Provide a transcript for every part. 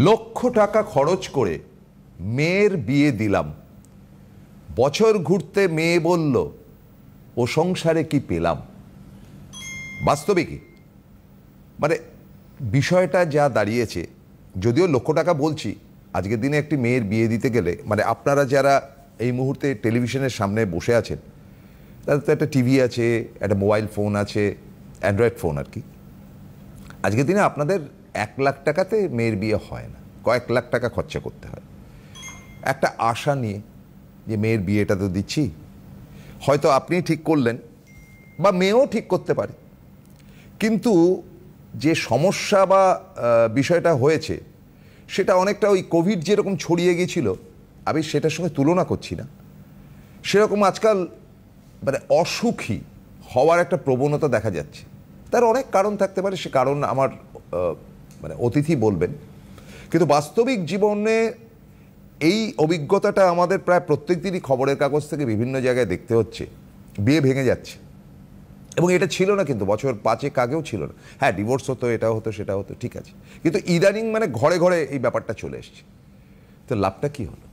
লক্ষ টাকা খরচ করে মেয়ের বিয়ে দিলাম, বছর ঘুরতে মেয়ে বলল ও সংসারে কি পেলাম। বাস্তবে কি মানে বিষয়টা যা দাঁড়িয়েছে, যদিও লক্ষ টাকা বলছি, আজকের দিনে একটি মেয়ের বিয়ে দিতে গেলে মানে আপনারা যারা এই মুহূর্তে টেলিভিশনের সামনে বসে আছেন তাদের তো একটা টিভি আছে, একটা মোবাইল ফোন আছে, অ্যান্ড্রয়েড ফোন আর কি। আজকের দিনে আপনাদের 1 লাখ টাকাতে মেয়ের বিয়ে হয় না, কয়েক লাখ টাকা খরচা করতে হয় একটা আশা নিয়ে যে মেয়ের বিয়েটা তো দিচ্ছি, হয়তো আপনি ঠিক করলেন বা মেয়েও ঠিক করতে পারে, কিন্তু যে সমস্যা বা বিষয়টা হয়েছে সেটা অনেকটা ওই কোভিড যেরকম ছড়িয়ে গিয়েছিল, আমি সেটার সঙ্গে তুলনা করছি না, সেরকম আজকাল মানে অসুখী হওয়ার একটা প্রবণতা দেখা যাচ্ছে। তার অনেক কারণ থাকতে পারে, সে কারণ আমার মানে অতিথি বলবেন, কিন্তু বাস্তবিক জীবনে এই অভিজ্ঞতাটা আমাদের প্রায় প্রত্যেক দিনই খবরের কাগজ থেকে বিভিন্ন জায়গায় দেখতে হচ্ছে। বিয়ে ভেঙে যাচ্ছে, এবং এটা ছিল না কিন্তু বছর 5 আগেও ছিল না। হ্যাঁ, ডিভোর্স হতো, এটা হতো, সেটা হতো, ঠিক আছে, কিন্তু ইদানিং মানে ঘরে ঘরে এই ব্যাপারটা চলে এসছে। তো লাভটা কি হলো?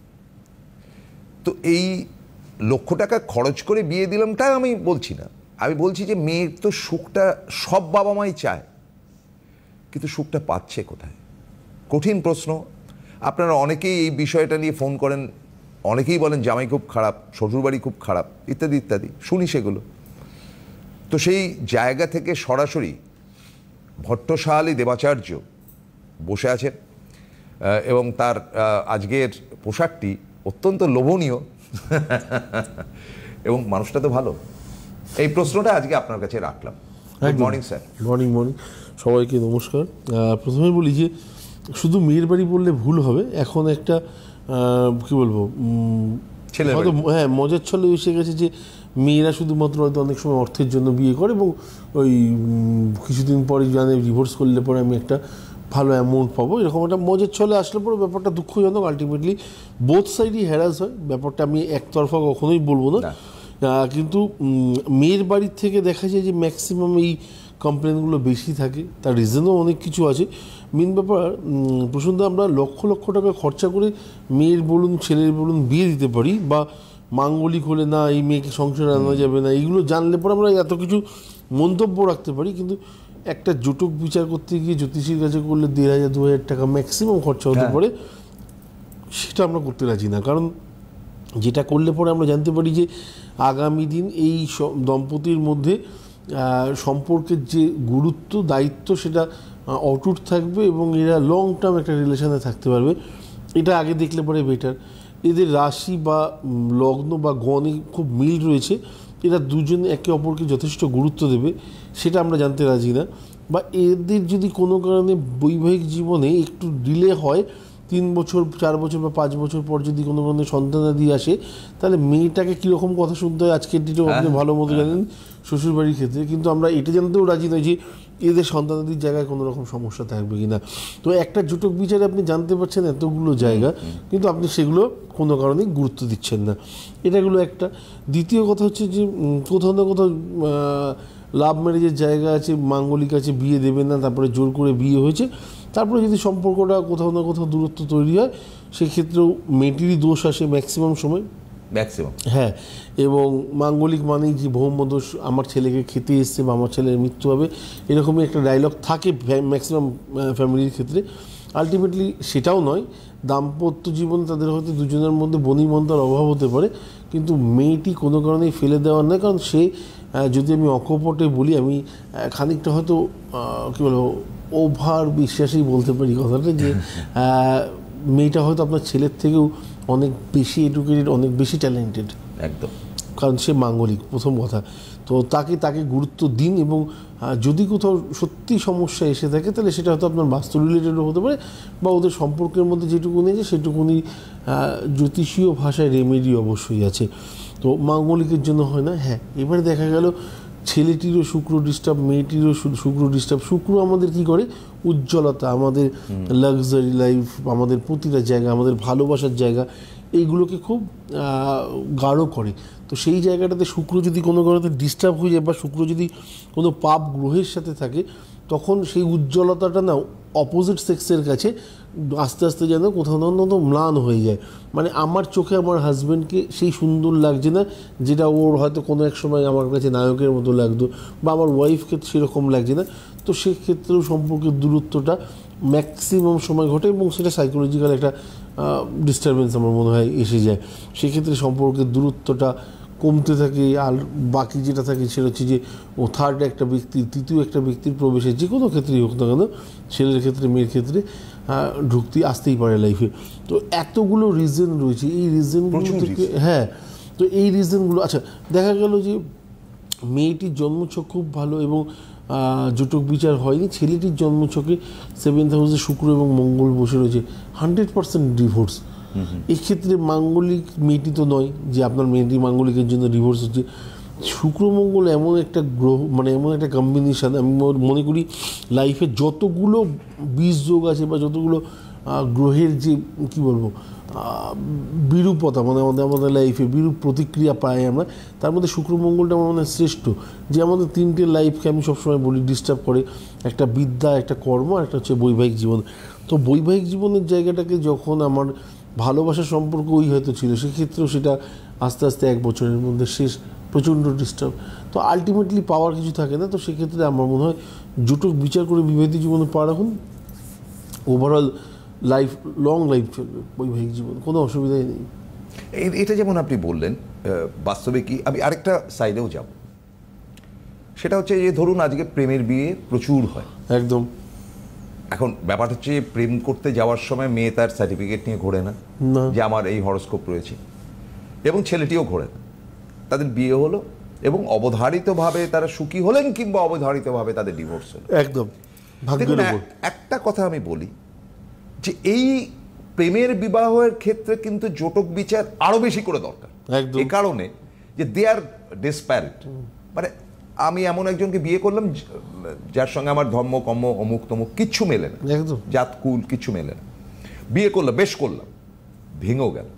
তো এই লক্ষ টাকা খরচ করে বিয়ে দিলাম তা আমি বলছি না, আমি বলছি যে মেয়ের তো সুখটা সব বাবা মাই চায়, কিন্তু সুখটা পাচ্ছে কোথায়? কঠিন প্রশ্ন। আপনারা অনেকেই এই বিষয়টা নিয়ে ফোন করেন, অনেকেই বলেন জামাই খুব খারাপ, শ্বশুরবাড়ি খুব খারাপ, ইত্যাদি ইত্যাদি, শুনি সেগুলো। তো সেই জায়গা থেকে সরাসরি ভট্টশালী দেবাচার্য বসে আছেন, এবং তার আজকের পোশাকটি অত্যন্ত লোভনীয় এবং মানুষটা তো ভালো। এই প্রশ্নটা আজকে আপনার কাছে রাখলাম। Good morning sir. Morning morning সবাইকে নমস্কার। প্রথমে বলি যে শুধু মেয়ের বাড়ি বললে ভুল হবে, এখন একটা কী বলবো, হয়তো হ্যাঁ মজার ছলে এসে গেছে যে মেয়েরা শুধুমাত্র হয়তো অনেক সময় অর্থের জন্য বিয়ে করে, এবং ওই কিছুদিন পরে জানে ডিভোর্স করলে পরে আমি একটা ভালো অ্যামাউন্ট পাবো, এরকম একটা মজার ছলে আসলে পরে ব্যাপারটা দুঃখজনক। আলটিমেটলি বোথ সাইডই হ্যারাস হয়, ব্যাপারটা আমি একতরফা কখনোই বলবো না। কিন্তু মেয়ের বাড়ির থেকে দেখা যায় যে ম্যাক্সিমাম এই কমপ্লেনগুলো বেশি থাকে, তার রিজনও অনেক কিছু আছে। মেন ব্যাপার প্রসঙ্গ, আমরা লক্ষ লক্ষ টাকা খরচা করে মেয়ের বলুন ছেলের বলুন বিয়ে দিতে পারি, বা মাঙ্গলিক হলে না এই মেয়েকে সংসারে আনা যাবে না, এইগুলো জানলে পরে আমরা এত কিছু মন্তব্য রাখতে পারি, কিন্তু একটা জটক বিচার করতে গিয়ে জ্যোতিষীর কাছে করলে 1,500-2,000 টাকা ম্যাক্সিমাম খরচা হতে পারে, সেটা আমরা করতে রাজি না। কারণ যেটা করলে পরে আমরা জানতে পারি যে আগামী দিন এই দম্পতির মধ্যে সম্পর্কের যে গুরুত্ব দায়িত্ব সেটা অটুট থাকবে, এবং এরা লং টার্ম একটা রিলেশনে থাকতে পারবে। এটা আগে দেখলে পরে বেটার। এদের রাশি বা লগ্ন বা গণে খুব মিল রয়েছে, এরা দুজনে একে অপরকে যথেষ্ট গুরুত্ব দেবে, সেটা আমরা জানতে রাজি না। বা এদের যদি কোনো কারণে বৈবাহিক জীবনে একটু ডিলে হয়, 3 বছর 4 বছর বা 5 বছর পর যদি কোনো কারণে সন্তানাদি আসে, তাহলে মেয়েটাকে কীরকম কথা শুনতে হয় আজকের দিনেও আপনি ভালো মতো জানেন শ্বশুরবাড়ির ক্ষেত্রে। কিন্তু আমরা এটা জানতেও রাজি নই যে এদের সন্তানাদির জায়গায় কোনো রকম সমস্যা থাকবে কি না। তো একটা জটক বিচারে আপনি জানতে পারছেন এতগুলো জায়গা, কিন্তু আপনি সেগুলো কোনো কারণেই গুরুত্ব দিচ্ছেন না, এটাগুলো একটা। দ্বিতীয় কথা হচ্ছে যে কোথাও না কোথাও লাভ ম্যারেজের জায়গা আছে, মাঙ্গলিক আছে, বিয়ে দেবে না, তারপরে জোর করে বিয়ে হয়েছে, তারপরে যদি সম্পর্কটা কোথাও না কোথাও দূরত্ব তৈরি হয়, সেক্ষেত্রেও মেয়েটিরই দোষ আসে ম্যাক্সিমাম সময়, ম্যাক্সিমাম। হ্যাঁ, এবং মাঙ্গলিক মানেই যে ভৌমদোষ, আমার ছেলেকে খেতে এসছে বা আমার ছেলের মৃত্যু হবে, এরকমই একটা ডায়লগ থাকে ম্যাক্সিমাম ফ্যামিলির ক্ষেত্রে। আলটিমেটলি সেটাও নয়, দাম্পত্য জীবন তাদের হয়তো দুজনের মধ্যে বনিবন্ধার অভাব হতে পারে, কিন্তু মেয়েটি কোনো কারণেই ফেলে দেওয়ার নয়। কারণ সে, যদি আমি অকপটে বলি, আমি খানিকটা হয়তো কী বলবো ওভার বিশ্বাসই বলতে পারি কথাটা, যে মেয়েটা হয়তো আপনার ছেলের থেকেও অনেক বেশি এডুকেটেড, অনেক বেশি ট্যালেন্টেড, একদম। কারণ সে মাঙ্গলিক, প্রথম কথা। তো তাকে গুরুত্ব দিন, এবং যদি কোথাও সত্যি সমস্যা এসে থাকে তাহলে সেটা হয়তো আপনার বাস্তু রিলেটেডও হতে পারে, বা ওদের সম্পর্কের মধ্যে যেটুকুনি আছে সেটুকুনি জ্যোতিষীয় ভাষায় রেমেডি অবশ্যই আছে। তো মাঙ্গলিকের জন্য হয় না। হ্যাঁ, এবারে দেখা গেল ছেলেটিরও শুক্র ডিস্টার্ব, মেয়েটিরও শুক্র ডিস্টার্ব। শুক্র আমাদের কি করে? উজ্জ্বলতা, আমাদের লাক্সারি লাইফ, আমাদের প্রতিটা জায়গা, আমাদের ভালোবাসার জায়গা, এইগুলোকে খুব গাঢ় করে। তো সেই জায়গাটাতে শুক্র যদি কোনো কারণে ডিস্টার্ব হয়ে যায়, বা শুক্র যদি কোনো পাপ গ্রহের সাথে থাকে, তখন সেই উজ্জ্বলতাটা না অপোজিট সেক্সের কাছে আস্তে আস্তে যেন কোথাও না কোথাও ম্লান হয়ে যায়। মানে আমার চোখে আমার হাজব্যান্ডকে সেই সুন্দর লাগছে না যেটা ওর হয়তো কোনো এক সময় আমার কাছে নায়কের মতো লাগতো, বা আমার ওয়াইফকে সেরকম লাগছে না। তো সেক্ষেত্রেও সম্পর্কের দূরত্বটা ম্যাক্সিমাম সময় ঘটে এবং সেটা সাইকোলজিক্যাল একটা ডিস্টারবেন্স আমার মনে হয় এসে যায়। সেক্ষেত্রে সম্পর্কের দূরত্বটা কমতে থাকে। আর বাকি যেটা থাকে সেটা হচ্ছে যে ও থার্ড একটা ব্যক্তির, তৃতীয় একটা ব্যক্তির প্রবেশে যে কোনো ক্ষেত্রেই হোক না কেন, ছেলের ক্ষেত্রে মেয়ের ক্ষেত্রে ঢুকতে আসতেই পারে লাইফে। তো এতগুলো রিজন রয়েছে, এই রিজনগুলো থেকে তো এই রিজনগুলো আচ্ছা দেখা গেল যে মেয়েটির জন্মছক খুব ভালো এবং জটক বিচার হয়নি, ছেলেটির জন্মছকে 7th হাউসে শুক্র এবং মঙ্গল বসে রয়েছে, 100% ডিভোর্স। এক্ষেত্রে মাঙ্গলিক মেয়েটি তো নয় যে আপনার মেয়েটি মাঙ্গলিকের জন্য ডিভোর্স হচ্ছে। শুক্র মঙ্গল এমন একটা গ্রহ, মানে এমন একটা কম্বিনেশান, আমি মনে করি লাইফে যতগুলো বীজ যোগ আছে বা যতগুলো গ্রহের যে কী বলবো বিরূপতা, মানে আমাদের লাইফে বিরূপ প্রতিক্রিয়া পাই আমরা, তার মধ্যে শুক্র মঙ্গলটা আমার মনে হয় শ্রেষ্ঠ। যে আমাদের 3টে লাইফকে আমি সবসময় বলি ডিস্টার্ব করে, একটা বিদ্যা, একটা কর্ম, আর একটা হচ্ছে বৈবাহিক জীবন। তো বৈবাহিক জীবনের জায়গাটাকে যখন আমার ভালোবাসার সম্পর্ক ওই হয়তো ছিল, সেক্ষেত্রেও সেটা আস্তে আস্তে 1 বছরের মধ্যে শেষ, প্রচণ্ড ডিস্টার্ব। তো আলটিমেটলি পাওয়ার কিছু থাকে না। তো সেক্ষেত্রে আমার মনে হয় জটক বিচার করে বিবাহিত জীবনে পা রাখুন, ওভারঅল লাইফ লং লাইফ চলবে বৈবাহিক জীবন, কোনো অসুবিধাই নেই। এটা যেমন আপনি বললেন, বাস্তবে কি আমি আরেকটা সাইডেও যাব, সেটা হচ্ছে যে ধরুন আজকে প্রেমের বিয়ে প্রচুর হয়। একদম। এখন ব্যাপারটা হচ্ছে প্রেম করতে যাওয়ার সময় মেয়ে তার সার্টিফিকেট নিয়ে ঘোরে না যে আমার এই হরোস্কোপ রয়েছে, এবং ছেলেটিও ঘোরে না। তাদের বিয়ে হলো এবং অবধারিতভাবে তারা সুখী হলেন, কিংবা অবধারিতভাবে তাদের ডিভোর্স হলো। একদম। একটা কথা আমি বলি যে এই প্রেমের বিবাহের ক্ষেত্রে কিন্তু জটক বিচার আরো বেশি করে দরকার, এই কারণে যে দে আর ডেসপ্যারেট। মানে আমি এমন একজনকে বিয়ে করলাম যার সঙ্গে আমার ধর্ম কর্ম অমুক তমুক কিচ্ছু মেলে না, জাত কুল কিচ্ছু মেলে না, বিয়ে করলাম, বেশ করলাম, ভেঙেও গেল,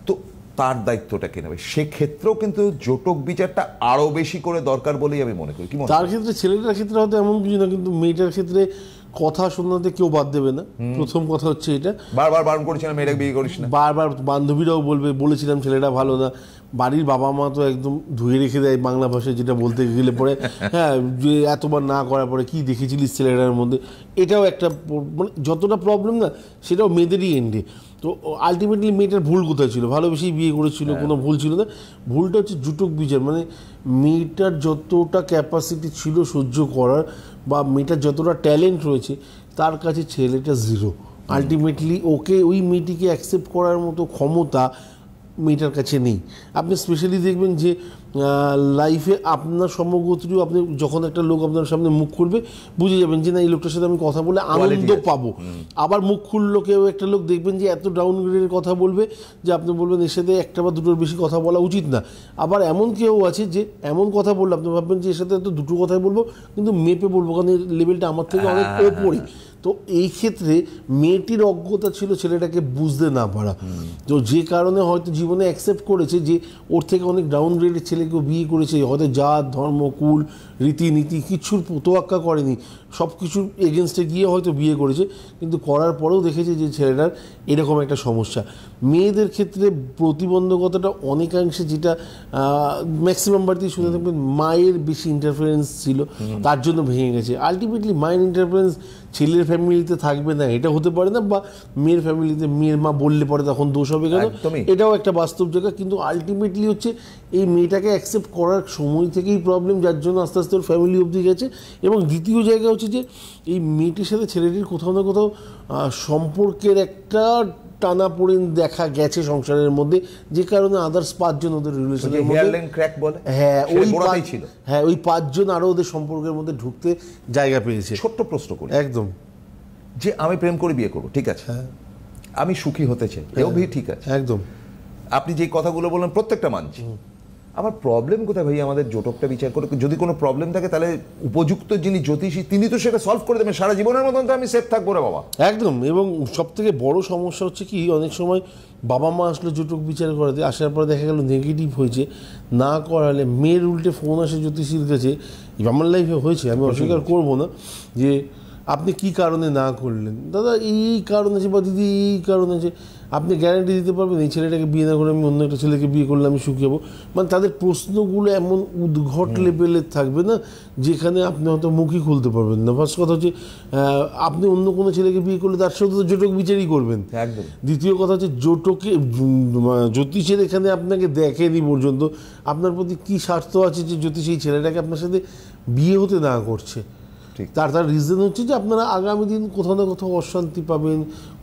তো তার দায়িত্বটা কে নেবে? সেক্ষেত্রেও কিন্তু জটক বিচারটা আরো বেশি করে দরকার বলেই আমি মনে করি। কি তার ক্ষেত্রে ছেলেটার ক্ষেত্রে হয়তো এমন কিছু না, কিন্তু মেয়েটার ক্ষেত্রে কথা শোনাতে কেউ বাদ দেবে না। প্রথম কথা হচ্ছে এটা, বারবার বারণ করেছিলাম মেয়েটাকে বিয়ে করিস না, বারবার বান্ধবীরাও বলেছিলাম ছেলেটা ভালো না, বাড়ির বাবা মা তো একদম ধুয়ে রেখে দেয় বাংলা ভাষায়, যেটা বলতে গেলে পরে হ্যাঁ, যে এতবার না করার পরে কি দেখেছিলিস ছেলেটার মধ্যে, এটাও একটা মানে যতটা প্রবলেম না, সেটাও মেয়েদেরই এন্ডে। তো আলটিমেটলি মেয়েটার ভুল কোথায় ছিল? ভালোবেসেই বিয়ে করেছিল, কোনো ভুল ছিল না। ভুলটা হচ্ছে জটক বিচার, মানে মেয়েটার যতটা ক্যাপাসিটি ছিল সহ্য করার, বা মেয়েটার যতটা ট্যালেন্ট রয়েছে, তার কাছে ছেলেটা জিরো। আলটিমেটলি ওকে, ওই মেয়েটিকে অ্যাকসেপ্ট করার মতো ক্ষমতা মেয়েটার কাছে নেই। আপনি স্পেশালি দেখবেন যে লাইফে আপনার সমগোত্রীয়, আপনি যখন একটা লোক আপনার সামনে মুখ খুলবে বুঝে যাবেন যে না, এই লোকটার সাথে আমি কথা বলে আনন্দ পাবো। আবার মুখ খুললো কেউ একটা লোক, দেখবেন যে এত ডাউন গ্রেডের কথা বলবে যে আপনি বলবেন এর সাথে একটা বা দুটোর বেশি কথা বলা উচিত না। আবার এমন কেউ আছে যে এমন কথা বললে আপনি ভাববেন যে এর সাথে তো দুটো কথাই বলবো, কিন্তু মেপে বলবো, কারণ এই লেভেলটা আমার থেকে অনেক ওপরে। তো এই ক্ষেত্রে মেয়েটির অজ্ঞতা ছিল ছেলেটাকে বুঝতে না পারা, তো যে কারণে হয়তো জীবনে অ্যাকসেপ্ট করেছে যে ওর থেকে অনেক ডাউন গ্রেডের ছেলেকেও বিয়ে করেছে, হয়তো জাত ধর্ম কুল রীতিনীতি কিছুর তোয়াক্কা করেনি, সব কিছুর এগেনস্টে গিয়ে হয়তো বিয়ে করেছে, কিন্তু করার পরেও দেখেছে যে ছেলেটার এরকম একটা সমস্যা। মেয়েদের ক্ষেত্রে প্রতিবন্ধকতাটা অনেকাংশে, যেটা ম্যাক্সিমাম বাড়িতেই শুনে থাকবেন, মায়ের বেশি ইন্টারফারেন্স ছিল, তার জন্য ভেঙে গেছে। আলটিমেটলি মায়ের ইন্টারফারেন্স ছেলের ফ্যামিলিতে থাকবে না এটা হতে পারে না, বা মেয়ের ফ্যামিলিতে মেয়ের মা বললে পরে তখন দোষ হবে কেন, এটাও একটা বাস্তব জায়গা। কিন্তু আলটিমেটলি হচ্ছে এই মেয়েটাকে অ্যাকসেপ্ট করার সময় থেকেই প্রবলেম, যার জন্য আস্তে আস্তে ওর ফ্যামিলি অবধি গেছে। এবং দ্বিতীয় জায়গা হচ্ছে যে এই মেয়েটির সাথে ছেলেটির কোথাও না কোথাও সম্পর্কের একটা টানাপোড়েন দেখা গেছে সংসারের মধ্যে, যে কারণে আদার্স 5 জন ওদের রিলেশনের মধ্যে, হ্যাঁ ওই 5 জন আরো ওদের সম্পর্কের মধ্যে ঢুকতে জায়গা পেয়েছে। ছোট্ট প্রশ্ন করি, একদম, যে আমি প্রেম করে বিয়ে করবো, ঠিক আছে, আমি সুখী হতে চাই, এও ভি ঠিক আছে, একদম, আপনি যে কথাগুলো বললেন প্রত্যেকটা মানছি। আমার প্রবলেম কোথায় ভাই? আমাদের জটকটা বিচার করে যদি কোনো প্রবলেম থাকে, তাহলে উপযুক্ত যিনি জ্যোতিষী তিনি তো সেটা সলভ করে দেবেন, সারা জীবনের মতন তো আমি সেফ থাকবো রে বাবা। একদম। এবং সব থেকে বড় সমস্যা হচ্ছে কি, অনেক সময় বাবা মা আসলে জটক বিচার করাতে, আসার পরে দেখা গেল নেগেটিভ হয়েছে, না করালে মেয়ের উল্টে ফোন আসে জ্যোতিষীর কাছে। আমার লাইফে হয়েছে, আমি অস্বীকার করবো না, যে আপনি কি কারণে না করলেন, দাদা এই কারণ আছে বা দিদি এই কারণ আছে, আপনি গ্যারান্টি দিতে পারবেন এই ছেলেটাকে বিয়ে না করে আমি অন্য একটা ছেলেকে বিয়ে করলে আমি সুখী হবো? মানে তাদের প্রশ্নগুলো এমন উদ্ঘট লেভেলের থাকবে না, যেখানে আপনি হয়তো মুখই খুলতে পারবেন না। ফার্স্ট কথা হচ্ছে আপনি অন্য কোনো ছেলেকে বিয়ে করলে তার সাথে তো জোটক বিচারই করবেন। একদম। দ্বিতীয় কথা হচ্ছে জোটকে জ্যোতিষের এখানে আপনাকে দেখেনি পর্যন্ত, আপনার প্রতি কী স্বার্থ আছে যে জ্যোতিষ এই ছেলেটাকে আপনার সাথে বিয়ে হতে না করছে? তার রিজন হচ্ছে যে আপনারা আগামী দিন কোথাও না কোথাও অশান্তি পাবেন,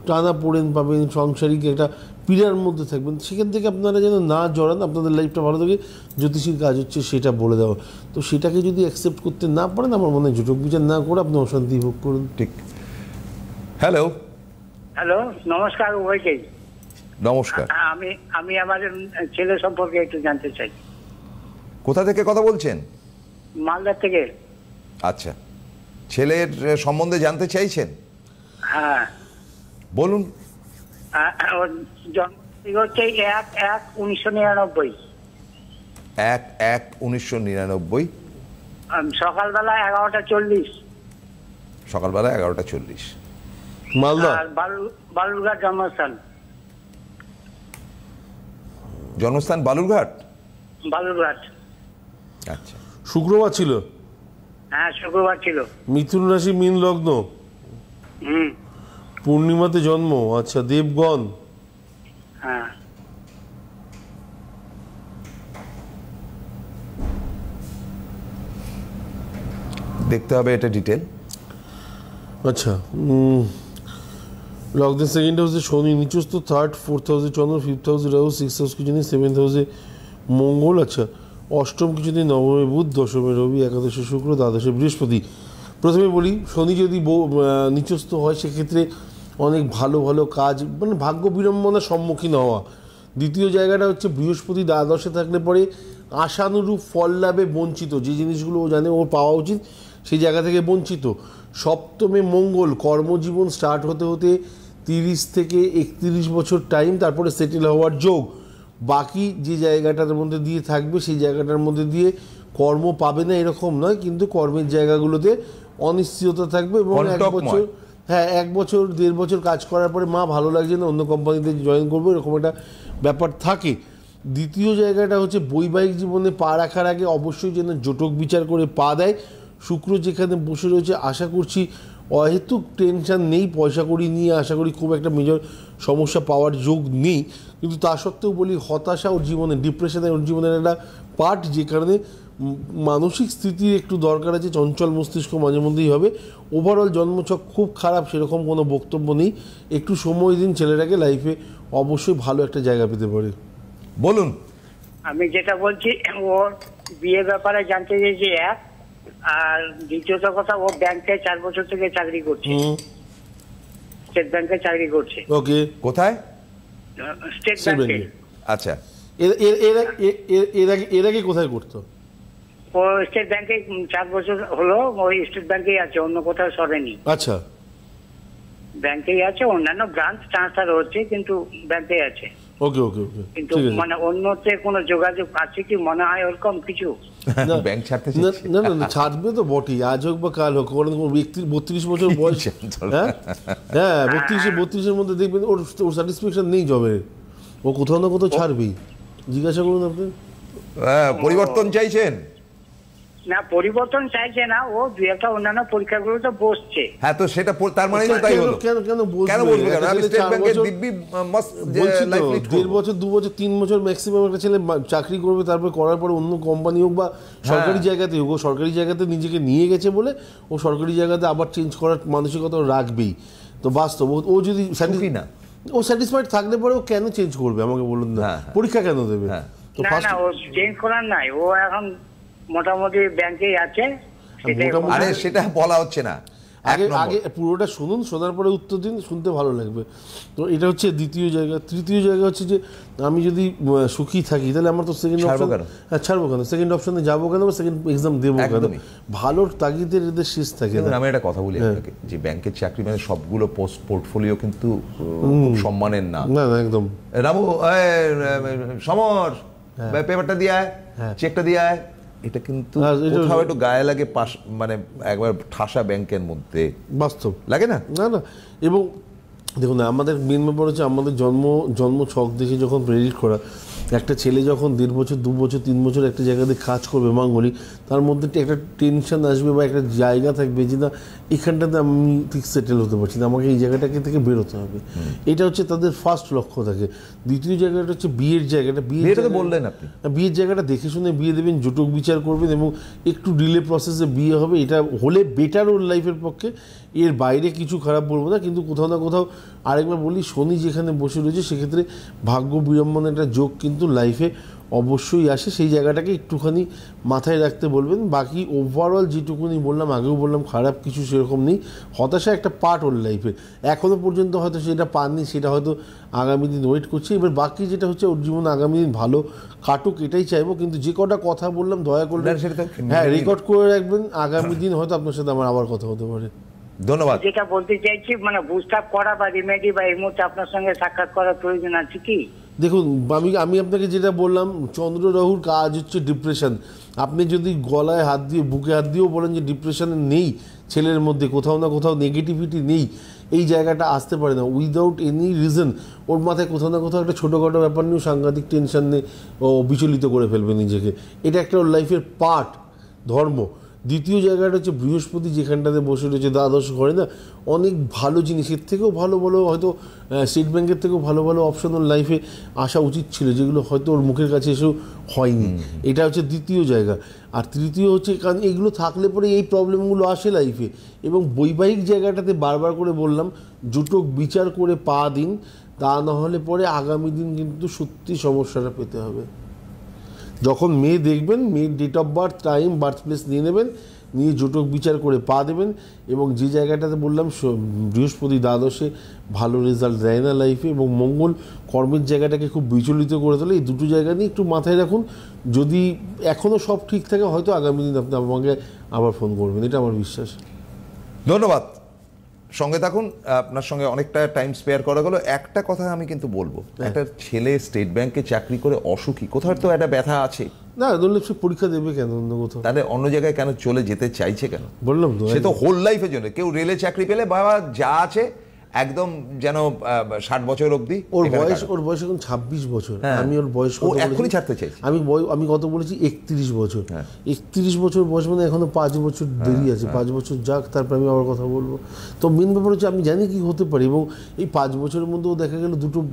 টানা পোড়েন পাবেন, সাংসারিক একটা পীড়ার মধ্যে থাকবেন। সেখান থেকে আপনারা যেন না জড়ান, আপনাদের লাইফটা ভালো থাকে, জ্যোতিষীর কাজ হচ্ছে সেটা বলে দেওয়া। তো সেটাকে যদি অ্যাকসেপ্ট করতে না পারেন, আমার মনে হয় জোটক বিচার না করে আপনি অশান্তি ভোগ করুন। ঠিক। হ্যালো। হ্যালো, নমস্কার উভয়কেই। নমস্কার। আমি আমার ছেলে সম্পর্কে একটু জানতে চাই। কোথা থেকে কথা বলছেন? মালদা থেকে। আচ্ছা, ছেলের সম্বন্ধে জানতে চাইছেন? হ্যাঁ বলুন। ওর জন্ম হচ্ছে 1/1/1999। 1/1/1999। সকালবেলা 11:40। সকালবেলা 11:40। মালদা। আর বালুরঘাট জন্মস্থান। জন্মস্থান বালুরঘাট। বালুরঘাট। আচ্ছা। শুক্রবার ছিল? হ্যাঁ শুক্রবার ছিল। মিথুন রাশি, মীন লগ্ন, পূর্ণিমাতে জন্ম। আচ্ছা, দেবগণ। হ্যাঁ। দেখতে হবে এটা ডিটেল। আচ্ছা, লগ্নের সেকেন্ড হাউসে শনি নিচস্থ, থার্ড ফোর্থ হাউসে চন্দ্র, ফিফথ হাউসে রাহু, সিক্স হাউস কিছু নেই, সেভেন্থ হাউসে মঙ্গল। আচ্ছা, অষ্টম কিছু নেই, নবমে বুধ, দশমে রবি, একাদশে শুক্র, দ্বাদশে বৃহস্পতি। প্রথমে বলি, শনি যদি নিচস্থ হয় সেক্ষেত্রে অনেক ভালো ভালো কাজ, মানে ভাগ্য বিড়ম্বনার সম্মুখীন হওয়া। দ্বিতীয় জায়গাটা হচ্ছে বৃহস্পতি দ্বাদশে থাকলে পরে আশানুরূপ ফল লাভে বঞ্চিত, যে জিনিসগুলো ও জানে ওর পাওয়া উচিত সেই জায়গা থেকে বঞ্চিত। সপ্তমে মঙ্গল, কর্মজীবন স্টার্ট হতে হতে 30 থেকে 31 বছর টাইম, তারপরে সেটেল হওয়ার যোগ। বাকি যে জায়গাটার মধ্যে দিয়ে থাকবে সেই জায়গাটার মধ্যে দিয়ে কর্ম পাবে না এরকম নয়, কিন্তু কর্মের জায়গাগুলোতে অনিশ্চয়তা থাকবে এবং 1 বছর, হ্যাঁ 1 বছর 1.5 বছর কাজ করার পরে মা ভালো লাগছে না, অন্য কোম্পানিতে জয়েন করবো, এরকম একটা ব্যাপার থাকে। দ্বিতীয় জায়গাটা হচ্ছে বৈবাহিক জীবনে পা রাখার আগে অবশ্যই যেন জোটক বিচার করে পা দেয়। শুক্র যেখানে বসে রয়েছে, আশা করছি অহেতুক টেনশন নেই, পয়সা কড়ি নিয়ে আশা করি খুব একটা মেজর সমস্যা পাওয়ার যোগ নেই। কিন্তু তা সত্ত্বেও বলি, হতাশা ওর জীবনে, ডিপ্রেশনে ওর জীবনের একটা পার্ট, যে কারণে মানসিক স্থিতির একটু দরকার আছে, চঞ্চল মস্তিষ্ক মাঝে মধ্যেই হবে। ওভারঅল জন্মছক খুব খারাপ সেরকম কোনো বক্তব্য নেই, একটু সময় দিন, ছেলেটাকে লাইফে অবশ্যই ভালো একটা জায়গা পেতে পারে। বলুন। আমি যেটা বলছি, ওর বিয়ে ব্যাপারে জানতে চাইছি এক, আর দ্বিতীয়ত কথা, ও ব্যাংকে 4 বছর থেকে চাকরি করছে, স্টেট ব্যাংকে চাকরি করছে। ওকে, কোথায়? স্টেট ব্যাংকে। আচ্ছা, এর আগে কোথায় করতো? ও স্টেট ব্যাংকে 4 বছর হলো, ওই স্টেট ব্যাংকেই আছে, অন্য কোথাও সরেনি। আচ্ছা, ব্যাংকেই আছে, অন্যান্য ব্রাঞ্চ ট্রান্সফার হচ্ছে কিন্তু ব্যাংকেই আছে। ওকে ওকে ওকে, কিন্তু মানে অন্যতে কোনো যোগাযোগ আছে কি মনে হয় ওরকম কিছু? ব্যাংক ছাড়তে না না না, ছাড়বে তো বটেই, আজ হোক বা কাল হোক। কারণ ব্যক্তির 32 বছর বয়স, হ্যাঁ হ্যাঁ 32-এর মধ্যে দেখবেন ওর স্যাটিসফ্যাকশন নেই জবে, ও কোথাও না কোথাও ছাড়বেই। জিজ্ঞাসা করুন আপনি। পরিবর্তন চাইছেন? না, পরিবর্তন চাইছে না, ও দু একটা অন্যান্য পরীক্ষাগুলো তো বসছে। হ্যাঁ, তো সেটা তার মানে তাই হলো। কেন বলবো? আমি স্টেট ব্যাংকের দিব্যি মস্ত লাইফ লিড করব। 1.5 বছর 2 বছর 3 বছর ম্যাক্সিমাম একটা ছেলে চাকরি করবে, তারপর করার পর অন্য কোম্পানি হোক বা সরকারি জায়গাতে হোক, ও সরকারি জায়গাতে নিজেকে নিয়ে গেছে বলে ও সরকারি জায়গাতে আবার চেঞ্জ করার মানসিকতা রাখবেই। তো বাস্তব ও যদি না, ও স্যাটিসফাইড থাকলে পরে ও কেন চেঞ্জ করবে আমাকে বলুন না? পরীক্ষা কেন দেবে? না না, ও চেঞ্জ করার নাই, ও এখন মোটামুটি ব্যাংকেই আছে। আরে সেটা বলা হচ্ছে না, আগে পুরোটা শুনুন, শোনার পরে উত্তর দিন, শুনতে ভালো লাগবে। তো এটা হচ্ছে দ্বিতীয় জায়গা। তৃতীয় জায়গা হচ্ছে যে আমি যদি সুখী থাকি তাহলে আমার তো সেকেন্ড অপশন, হ্যাঁ ছাড়বো কেন, সেকেন্ড অপশনে যাবো কেন, বা সেকেন্ড এক্সাম দেবো কেন? ভালোর তাগিদের এদের শেষ থাকে না। আমি একটা কথা বলি আপনাকে, যে ব্যাংকের চাকরি মানে সবগুলো পোস্ট পোর্টফোলিও কিন্তু সম্মানের না। না না, একদম। রামু, সমর, পেপারটা দিয়ে আয়, চেকটা দিয়ে আয়, এটা কিন্তু হ্যাঁ, এটা- কোথাও একটু গায়ে লাগে, মানে একবার ঠাসা ব্যাংকের মধ্যে বাস্তব লাগে না? না না। এবং দেখুন আমাদের মেন ব্যাপার হচ্ছে আমাদের জন্ম ছক দেখে যখন প্রেরিত করা, একটা ছেলে যখন 1.5 বছর 2 বছর 3 বছর একটা জায়গাতে কাজ করবে মাঙ্গলি, তার মধ্যে একটা টেনশন আসবে বা একটা জায়গা থাকবে যে না এখানটাতে আমি ঠিক সেটেল হতে পারছি না, আমাকে এই জায়গাটাকে থেকে বেরোতে হবে। এটা হচ্ছে তাদের ফার্স্ট লক্ষ্য থাকে। দ্বিতীয় জায়গাটা হচ্ছে বিয়ের জায়গাটা। বিয়েটা তো বললেন আপনি, বিয়ের জায়গাটা দেখে শুনে বিয়ে দেবেন, জটক বিচার করবেন এবং একটু ডিলে প্রসেসে বিয়ে হবে। এটা হলে বেটার ওর লাইফের পক্ষে, এর বাইরে কিছু খারাপ বলবো না। কিন্তু কোথাও না কোথাও আরেকবার বলি, শনি যেখানে বসে রয়েছে সেক্ষেত্রে ভাগ্য বিড়ম্বনের একটা যোগ কিন্তু লাইফে অবশ্যই আসে। সেই জায়গাটাকে একটুখানি মাথায় রাখতে বলবেন। বাকি ওভারঅল যেটুকুনি বললাম, আগেও বললাম, খারাপ কিছু সেরকম নেই। হতাশা একটা পার্ট ওর লাইফের, এখনও পর্যন্ত হয়তো সেটা পাননি, সেটা হয়তো আগামী দিন ওয়েট করছে। এবার বাকি যেটা হচ্ছে ওর জীবনে আগামী দিন ভালো কাটুক এটাই চাইবো। কিন্তু যে কটা কথা বললাম দয়া করলে না, সেটা তো হ্যাঁ রেকর্ড করে রাখবেন, আগামী দিন হয়তো আপনার সাথে আমার আবার কথা হতে পারে। ধন্যবাদ। যেটা বলতে চাইছি মানে বুস্টাপ করা বা রিমেডি বা এই মুহূর্তে আপনার সঙ্গে সাক্ষাৎ করার প্রয়োজন আছে কি? দেখুন আমি আপনাকে যেটা বললাম, চন্দ্র রাহুর কাজ হচ্ছে ডিপ্রেশন। আপনি যদি গলায় হাত দিয়ে বুকে হাত দিয়েও বলেন যে ডিপ্রেশনে নেই, ছেলের মধ্যে কোথাও না কোথাও নেগেটিভিটি নেই, এই জায়গাটা আসতে পারে না উইদাউট এনি রিজন। ওর মাথায় কোথাও না কোথাও একটা ছোটোখাটো ব্যাপার নিয়েও সাংঘাতিক টেনশন নিয়ে ও বিচলিত করে ফেলবে নিজেকে। এটা একটা ওর লাইফের পার্ট, ধর্ম। দ্বিতীয় জায়গাটা হচ্ছে বৃহস্পতি যেখানটাতে বসে রয়েছে দ্বাদশ ঘরে না, অনেক ভালো জিনিসের থেকেও ভালো ভালো হয়তো স্টেট ব্যাংকের থেকেও ভালো ভালো অপশন ওর লাইফে আসা উচিত ছিল, যেগুলো হয়তো ওর মুখের কাছে এসেও হয়নি। এটা হচ্ছে দ্বিতীয় জায়গা। আর তৃতীয় হচ্ছে কারণ এগুলো থাকলে পরে এই প্রবলেমগুলো আসে লাইফে। এবং বৈবাহিক জায়গাটাতে বারবার করে বললাম, জুটক বিচার করে পা দিন, তা না হলে পরে আগামী দিন কিন্তু সত্যি সমস্যাটা পেতে হবে। যখন মেয়ে দেখবেন, মেয়ের date of birth, time, birth place নিয়ে নেবেন, নিয়ে জোটক বিচার করে পা দেবেন। এবং যে জায়গাটাতে বললাম বৃহস্পতি দ্বাদশে ভালো রেজাল্ট দেয় না লাইফে, এবং মঙ্গল কর্মের জায়গাটাকে খুব বিচলিত করে তোলে, এই দুটো জায়গা নিয়ে একটু মাথায় রাখুন। যদি এখনও সব ঠিক থাকে হয়তো আগামী দিন আপনি আমাকে আবার ফোন করবেন, এটা আমার বিশ্বাস। ধন্যবাদ, সঙ্গে থাকুন। আপনার সঙ্গে অনেকটা টাইম স্পেয়ার করা গেল। একটা কথা আমি কিন্তু বলবো, একটা ছেলে স্টেট ব্যাংকে চাকরি করে অসুখী, কোথাও তো একটা ব্যথা আছে না, ধরলে সে পরীক্ষা দেবে কেন অন্য কোথাও? তাহলে অন্য জায়গায় কেন চলে যেতে চাইছে কেন? বললাম তো, সে তো হোল লাইফের জন্য। কেউ রেলে চাকরি পেলে বাবা যা আছে একদম যেন 60 বছর অবধি। ওর বয়স এখন 26 বছর। আমি ওর বয়স এখনই ছাড়তে চাইছি। আমি কত বলেছি? 31 বছর। 31 বছর বয়স মানে এখনো 5 বছর দেরি আছে। 5 বছর যাক, তারপর আমি আবার কথা বলবো। তো মেন ব্যাপার হচ্ছে আমি জানি কি হতে পারে, এবং এই 5 বছরের মধ্যেও দেখা গেল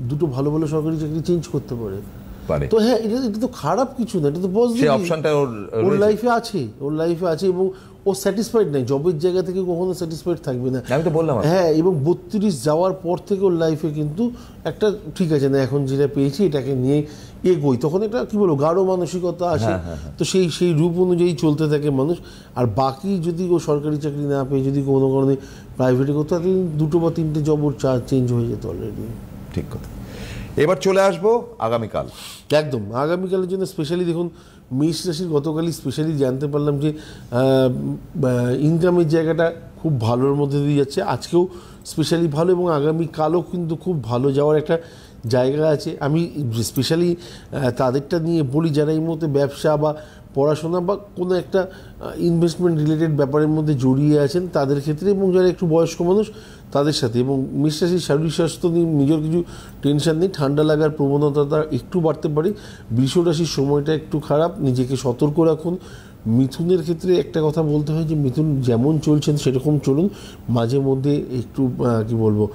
দুটো ভালো ভালো সরকারি চাকরি চেঞ্জ করতে পারে। তো হ্যাঁ, এটা তো খারাপ কিছু না, এটা তো পজিটিভ। সেই অপশনটা ওর লাইফে আছে, এবং ও স্যাটিসফাইড নাই, জবের জায়গা থেকে কখনো স্যাটিসফাইড থাকবে না। আমি তো বললাম হ্যাঁ, এবং 32 যাওয়ার পর থেকে ওর লাইফে কিন্তু একটা ঠিক আছে না, এখন যেটা পেয়েছি এটাকে নিয়ে এগোই, তখন একটা কি বলবো গাঢ় মানসিকতা আসে। তো সেই রূপ অনুযায়ী চলতে থাকে মানুষ। আর বাকি যদি ও সরকারি চাকরি না পেয়ে যদি কোনো কারণে প্রাইভেটে করতে, তাহলে 2 বা 3টে জব ওর চেঞ্জ হয়ে যেত অলরেডি। ঠিক কথা। এবার চলে আসবো আগামীকাল। একদম আগামীকালের জন্য স্পেশালি দেখুন, মেষ রাশির গতকালই স্পেশালি জানতে পারলাম যে ইনকামের জায়গাটা খুব ভালোর মধ্যে দিয়ে যাচ্ছে। আজকেও স্পেশালি ভালো, এবং আগামীকালও কিন্তু খুব ভালো যাওয়ার একটা জায়গা আছে। আমি স্পেশালি তাদেরটা নিয়ে বলি যারা এই মুহূর্তে ব্যবসা বা পড়াশোনা বা কোনো একটা ইনভেস্টমেন্ট রিলেটেড ব্যাপারের মধ্যে জড়িয়ে আছেন তাদের ক্ষেত্রে, এবং যারা একটু বয়স্ক মানুষ তাদের সাথে। এবং মেষ রাশির শারীরিক স্বাস্থ্য নিয়ে নিজের কিছু টেনশন নেই, ঠান্ডা লাগার প্রবণতা একটু বাড়তে পারে। বৃষ রাশির সময়টা একটু খারাপ, নিজেকে সতর্ক রাখুন। মিথুনের ক্ষেত্রে একটা কথা বলতে হয় যে মিথুন যেমন চলছেন সেরকম চলুন, মাঝে মধ্যে একটু কি বলবো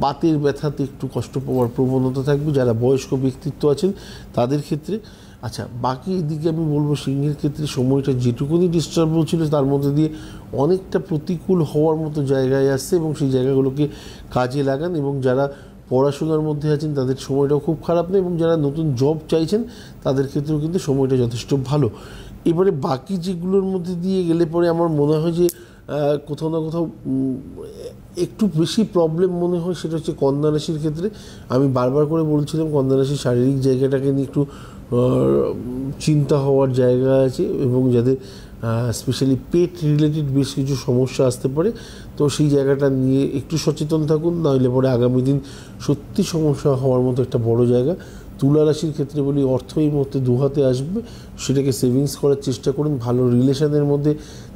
বাতের ব্যথাতে একটু কষ্ট পাওয়ার প্রবণতা থাকবে যারা বয়স্ক ব্যক্তিত্ব আছেন তাদের ক্ষেত্রে। আচ্ছা, বাকি এদিকে আমি বলবো সিংহের ক্ষেত্রে সময়টা যেটুকুনি ডিস্টার্বল ছিল তার মধ্যে দিয়ে অনেকটা প্রতিকূল হওয়ার মতো জায়গায় আসছে, এবং সেই জায়গাগুলোকে কাজে লাগান। এবং যারা পড়াশোনার মধ্যে আছেন তাদের সময়টাও খুব খারাপ নয়, এবং যারা নতুন জব চাইছেন তাদের ক্ষেত্রেও কিন্তু সময়টা যথেষ্ট ভালো। এবারে বাকি যেগুলোর মধ্যে দিয়ে গেলে পরে আমার মনে হয় যে কোথাও না কোথাও একটু বেশি প্রবলেম মনে হয়, সেটা হচ্ছে কন্যা রাশির ক্ষেত্রে। আমি বারবার করে বলছিলাম কন্যা রাশির শারীরিক জায়গাটাকে নিয়ে একটু চিন্তা হওয়ার জায়গা আছে, এবং যাদের স্পেশালি পেট রিলেটেড বেশ কিছু সমস্যা আসতে পারে। তো সেই জায়গাটা নিয়ে একটু সচেতন থাকুন, নইলে পরে আগামী দিন সত্যি সমস্যা হওয়ার মতো একটা বড় জায়গা তুলা রাশির ক্ষেত্রে বলি অর্থ এই মুহূর্তে দুহাতে আসবে, সেটাকে সেভিংস করার চেষ্টা করুন, ভালো রিলেশনের মধ্যে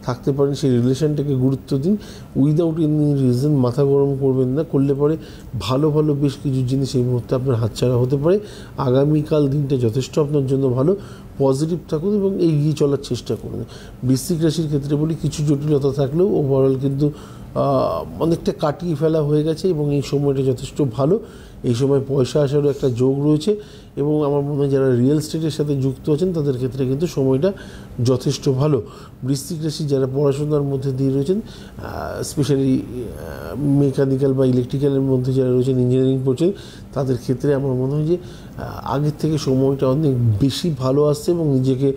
থাকতে পারেন সেই রিলেশনটাকে গুরুত্ব দিন, উইদাউট এনি রিজন মাথা গরম করবেন না, করলে পরে ভালো ভালো বেশ কিছু জিনিস এই মুহূর্তে আপনার হাতছাড়া হতে পারে। আগামীকাল দিনটা যথেষ্ট আপনার জন্য ভালো, পজিটিভ থাকুন এবং এগিয়ে চলার চেষ্টা করুন। বৃশ্চিক রাশির ক্ষেত্রে বলি কিছু জটিলতা থাকলেও ওভারঅল কিন্তু অনেকটা কাটিয়ে ফেলা হয়ে গেছে এবং এই সময়টা যথেষ্ট ভালো। এই সময় পয়সা আসারও একটা যোগ রয়েছে এবং আমার মনে হয় যারা রিয়েল এস্টেটের সাথে যুক্ত আছেন তাদের ক্ষেত্রে কিন্তু সময়টা যথেষ্ট ভালো। বৃশ্চিক রাশি যারা পড়াশোনার মধ্যে দিয়ে রয়েছেন, স্পেশালি মেকানিক্যাল বা ইলেকট্রিক্যালের মধ্যে যারা রয়েছেন, ইঞ্জিনিয়ারিং পড়ছেন, তাদের ক্ষেত্রে আমার মনে হয় যে আগের থেকে সময়টা অনেক বেশি ভালো আসছে এবং নিজেকে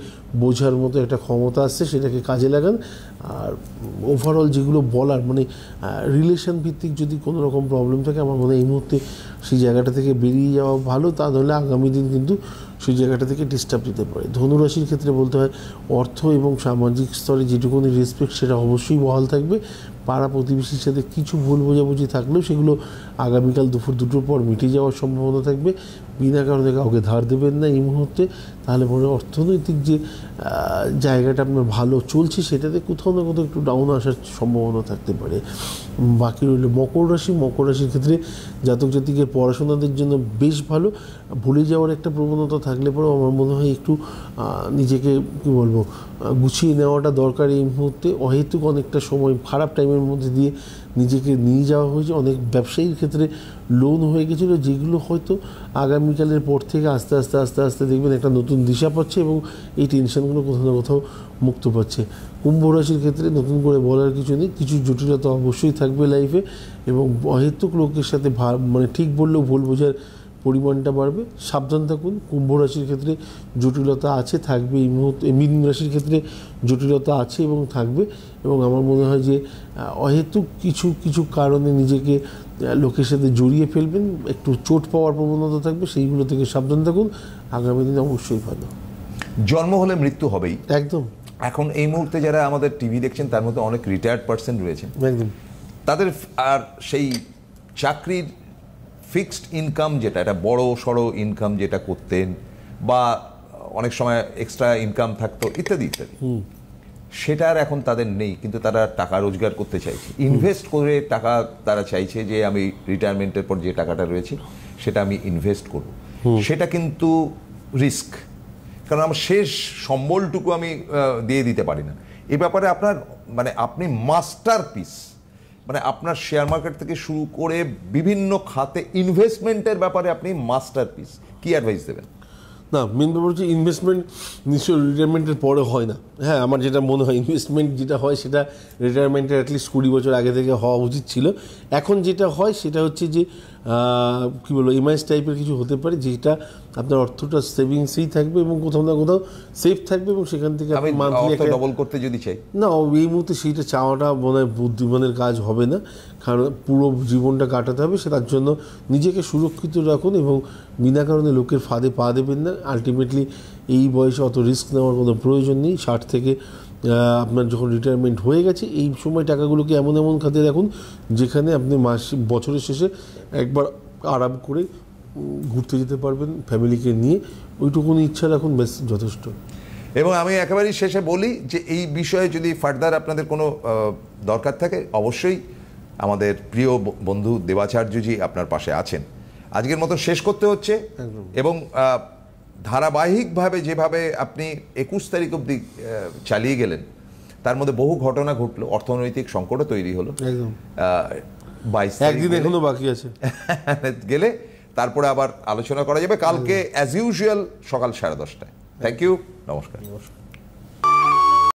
বোঝার মতো একটা ক্ষমতা আসছে, সেটাকে কাজে লাগান। আর ওভারঅল যেগুলো বলার মানে রিলেশন ভিত্তিক যদি কোনো রকম প্রবলেম থাকে, আমার মনে হয় এই মুহূর্তে সেই জায়গাটা থেকে বেরিয়ে যাওয়া ভালো, তা নাহলে আগামী দিন কিন্তু সেই জায়গাটা থেকে ডিস্টার্ব দিতে পারে। ধনুরাশির ক্ষেত্রে বলতে হয় অর্থ এবং সামাজিক স্তরে যেটুকুনি রেসপেক্ট সেটা অবশ্যই বহাল থাকবে। পাড়া প্রতিবেশীর সাথে কিছু ভুল বোঝাবুঝি থাকলেও সেগুলো আগামীকাল দুপুর 2টোর পর মিটে যাওয়ার সম্ভাবনা থাকবে। বিনা কারণে কাউকে ধার দেবেন না এই মুহূর্তে, তাহলে পরে অর্থনৈতিক যে জায়গাটা আপনার ভালো চলছে সেটাতে কোথাও না কোথাও একটু ডাউন আসার সম্ভাবনা থাকতে পারে। বাকি রইল মকর রাশি। মকর রাশির ক্ষেত্রে জাতক জাতিকের পড়াশোনাদের জন্য বেশ ভালো, ভুলে যাওয়ার একটা প্রবণতা থাকলে পরেও আমার মনে হয় একটু নিজেকে কী বলবো গুছিয়ে নেওয়াটা দরকার এই মুহূর্তে। অহেতুক অনেকটা সময় খারাপ টাইমের মধ্যে দিয়ে নিজেকে নিয়ে যাওয়া হয়েছে। অনেক ব্যবসায়ীর ক্ষেত্রে লোন হয়ে গেছিলো, যেগুলো হয়তো আগামীকালের পর থেকে আস্তে আস্তে আস্তে আস্তে দেখবেন একটা নতুন দিশা পাচ্ছে এবং এই টেনশনগুলো কোথাও না কোথাও মুক্ত পাচ্ছে। কুম্ভ রাশির ক্ষেত্রে নতুন করে বলার কিছু নেই, কিছু জটিলতা অবশ্যই থাকবে লাইফে এবং অহেতুক লোকের সাথে মানে ঠিক বললেও ভুল বোঝার পরিমাণটা বাড়বে, সাবধান থাকুন। কুম্ভ রাশির ক্ষেত্রে জটিলতা আছে, থাকবে এই মুহূর্তে। মীন রাশির ক্ষেত্রে জটিলতা আছে এবং থাকবে, এবং আমার মনে হয় যে অহেতুক কিছু কারণে নিজেকে লোকের সাথে জড়িয়ে ফেলবেন, একটু চোট পাওয়ার প্রবণতা থাকবে, সেইগুলো থেকে সাবধান থাকুন। আগামী দিনে অবশ্যই ভালো। জন্ম হলে মৃত্যু হবেই, একদম। এখন এই মুহূর্তে যারা আমাদের টিভি দেখছেন তার মধ্যে অনেক রিটায়ার্ড পার্সন রয়েছেন, একদম তাদের আর সেই চাকরির ফিক্সড ইনকাম যেটা, একটা বড় সড়ো ইনকাম যেটা করতেন বা অনেক সময় এক্সট্রা ইনকাম থাকতো ইত্যাদি ইত্যাদি, সেটা আর এখন তাদের নেই, কিন্তু তারা টাকা রোজগার করতে চাইছে, ইনভেস্ট করে টাকা তারা চাইছে যে আমি রিটায়ারমেন্টের পর যে টাকাটা রয়েছে সেটা আমি ইনভেস্ট করব। সেটা কিন্তু রিস্ক, কারণ আমার শেষ সম্বলটুকু আমি দিয়ে দিতে পারি না। এ ব্যাপারে আপনার মানে আপনি মাস্টারপিস, মানে আপনার শেয়ার মার্কেট থেকে শুরু করে বিভিন্ন খাতে ইনভেস্টমেন্টের ব্যাপারে আপনি মাস্টারপিস, কি অ্যাডভাইস দেবেন? না, মেন ব্যাপার হচ্ছে ইনভেস্টমেন্ট নিশ্চয়ই রিটায়ারমেন্টের পরে হয় না। হ্যাঁ, আমার যেটা মনে হয় ইনভেস্টমেন্ট যেটা হয় সেটা রিটায়ারমেন্টের অ্যাটলিস্ট 20 বছর আগে থেকে হওয়া উচিত ছিল। এখন যেটা হয় সেটা হচ্ছে যে কী বলবো, এমআইএস টাইপের কিছু হতে পারে, যেটা আপনার অর্থটা সেভিংসেই থাকবে এবং কোথাও না কোথাও সেফ থাকবে এবং সেখান থেকে আপনি মান্থলি একটা ডবল করতে যদি চাই, না এই মুহূর্তে সেইটা চাওয়াটা মনে হয় বুদ্ধিমানের কাজ হবে না, কারণ পুরো জীবনটা কাটাতে হবে। সে তার জন্য নিজেকে সুরক্ষিত রাখুন এবং বিনা কারণে লোকের ফাঁদে পা দেবেন না। আলটিমেটলি এই বয়সে অত রিস্ক নেওয়ার কোনো প্রয়োজন নেই। 60 থেকে আপনার যখন রিটায়ারমেন্ট হয়ে গেছে এই সময় টাকাগুলোকে এমন এমন খাতে রাখুন যেখানে আপনি বছরের শেষে একবার আরাম করে ঘুরতে যেতে পারবেন ফ্যামিলিকে নিয়ে, ওইটুকুনি ইচ্ছা রাখুন, বেশ যথেষ্ট। এবং আমি একেবারেই শেষে বলি যে এই বিষয়ে যদি ফার্দার আপনাদের কোনো দরকার থাকে অবশ্যই আমাদের প্রিয় বন্ধু দেবাচার্যজি আপনার পাশে আছেন। আজকের মতো শেষ করতে হচ্ছে এবং ধারাবাহিকভাবে যেভাবে আপনি 21 তারিখ অবধি চালিয়ে গেলেন তার মধ্যে বহু ঘটনা ঘটলো, অর্থনৈতিক সংকটও তৈরি হলো, 22 একদিন এখনো বাকি আছে গেলে তারপরে আবার আলোচনা করা যাবে কালকে অ্যাজ ইউজুয়াল সকাল 10:30টায়। থ্যাংক ইউ, নমস্কার।